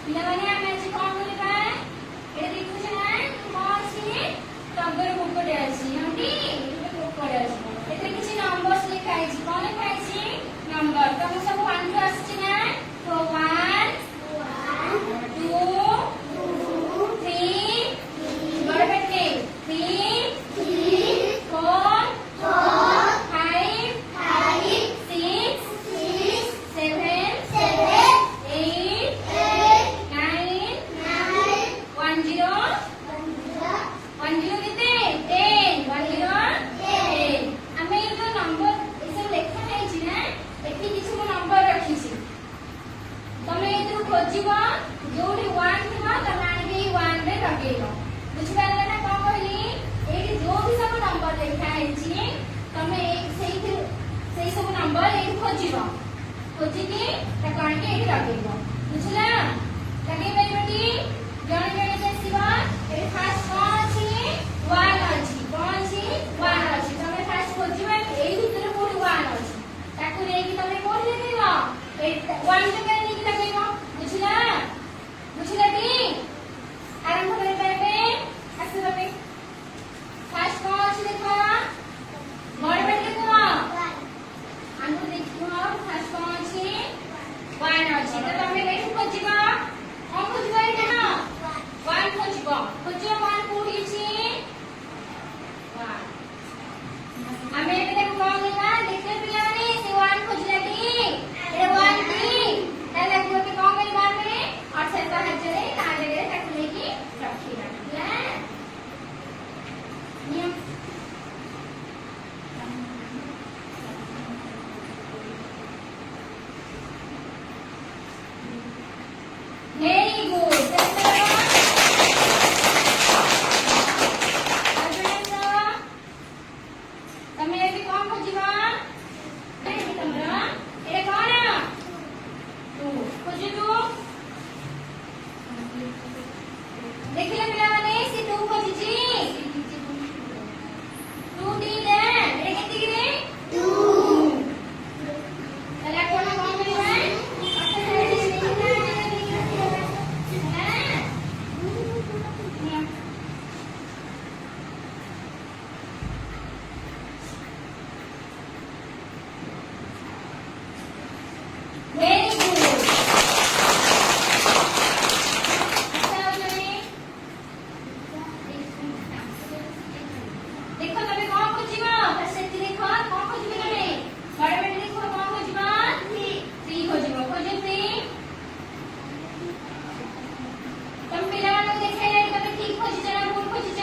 ପିଲାମାନେ ଆମେ ଆଜି କଣ କରିବା? ଏଟା ଦେଖୁଛ ନା କଣ ଅଛି? ଟଗର ପୋକଟେ ଅଛି ହଁଟି ଏଟା ପୋକଟେ ଅଛି ଏଥିରେ କିଛି ନମ୍ବରସ୍ ଲେଖା ହେଇଛି କଣ ଲେଖା ହେଇଛି ନମ୍ବର ତମ ସବୁ 1 ରୁ ଆସିଛି ନା ତ 1 2 3 ବଡ଼ ପାଟିରେ 3 4 5 6 7 8 9 1 0 କେତେ 10 1 0 10 ଆମେ ଏ ଯୋଉ ନମ୍ବର ଏସବୁ ଲେଖା ହେଇଛି ନା ଏଠି କିଛି ମୁଁ ନମ୍ବର ରଖିଛି ତମେ ଏଥିରୁ ଖୋଜିବ ଯୋଉଠି 1 ଥିବ ତମେ ଆଣିକି 1 ରେ ଲଗେଇବ ବୁଝିପାରିଲ ନା କଣ କହିଲି ଏଇଠି ଯୋଉଠି ସବୁ ନମ୍ବର ଲେଖା ହେଇଛି ତମେ ସେଇ ସବୁ ନମ୍ବର ଏଇଠି ଖୋଜିକି ତାକୁ ଆଣିକି ଏଇଠି ଲଗେଇବ ବୁଝିଲ ଲଗେଇ ପାରିବଟି ଜଣେ ଜଣେ ଆସିବ ଏଠି ଫାଷ୍ଟ କଣ ଅଛି 1 ଅଛି କଣ ଅଛି 1 ଅଛି ତମେ ଫାଷ୍ଟ ଖୋଜିବ ଏଇ ଭିତରେ କୋଉଠି 1 ଅଛି ତାକୁ ନେଇକି ତମେ କୋଉଠି ଲଗେଇବ 1 ଜାଗାରେ ନେଇକି ଲଗେଇବ ବୁଝିଲଟି ଆରମ୍ଭ କରିପାରିବେ ଆସିବେ ଫାଷ୍ଟ କଣ ଅଛି ଦେଖ ବଡ଼ ପାଟିରେ କୁହ ଆଙ୍କୁ ଦେଖିବ ଫାଷ୍ଟ କଣ ଅଛି 1 ଅଛି ତ ତମେ ଏଇଠି ଖୋଜିବ କଣ ଖୋଜିବ ଏଇଠି ନା 1 ଖୋଜିବ 1 କୋଉଠି ଅଛି 1 ଆମେ ଏବେ ତାକୁ କଣ କରିବା ଦେଖିଲେ ପିଲାମାନେ ସେ 1 ଖୋଜିଲାଟି ଏ 1 ଟି ତାହେଲେ ଆମେ କଣ କରିବା ଆମେ ଅଠା ସାହାଯ୍ୟରେ ତା ଜାଗାରେ ତାକୁ ନେଇକି ରଖିବା ହେଲା Very good. ତମେ ଏବେ କଣ ଖୋଜିବ ତମର ଏଇଟା କଣ ଖୋଜୁ ଦେଖିଲେ ପିଲାମାନେ ସେ 2 ଖୋଜିଛି 2 ଟି ନା ଏଟା କେତିକିରେ 2 ତାହେଲେ ଆପଣ କଣ କରିବେ Very good. देखो तबे कौन खोजिबा सेति देखो कौन खोजिबे तबे बड़ बेटी देखो कौन खोजिबा 3 खोजिबा खोजे 3 तुम पिला मानो देखैले तबे ठीक खोजिछ ना भूल खोजिछ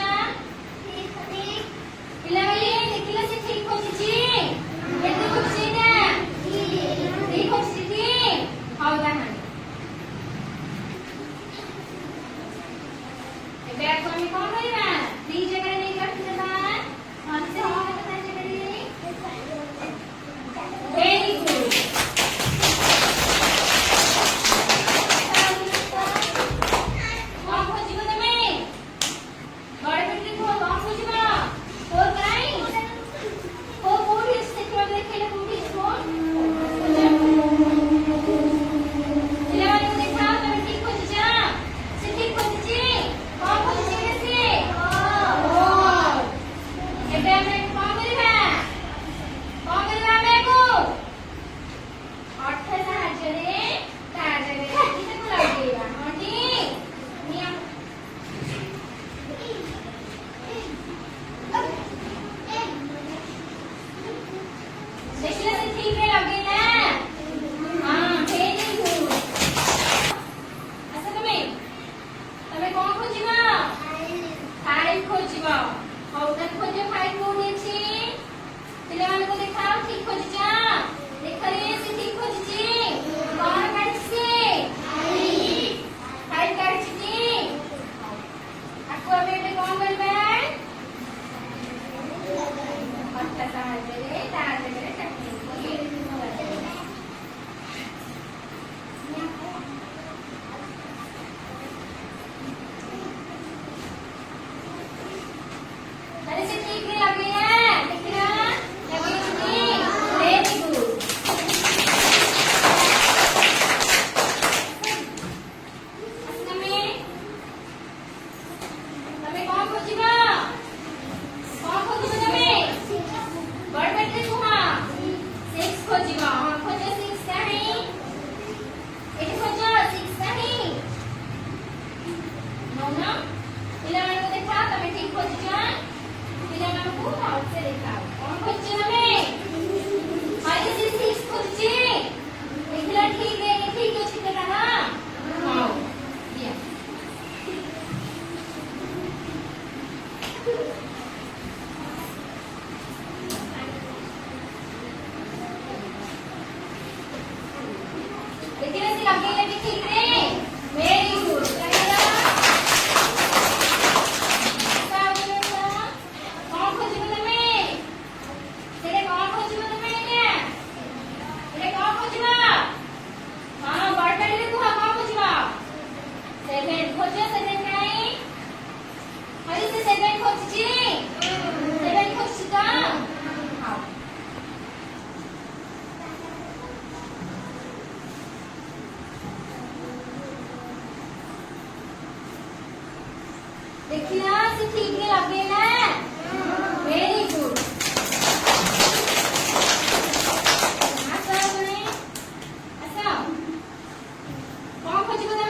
पिला वाली देखिला से ठीक खोजिछि केते खोजिछि ना ठीक खोजिछि हाउ दाहानी एबे आपण कोन होइबा 3 जगह नहीं रखि देबा हमसे हो गया था जगह वेरी गुड कौन खोजिबो तमे बड़ बेटी को कौन खोजिबो 4 काई 4 कोठी से को देखले कोठी को पिलावाले को देखाओ तमे ठीक खोजिछ से ठीक खोजिछि कौन खोजिछि से देखिला से ठीक रे लगेला वेरी गुड आसा बने आसा कौन खोजिबो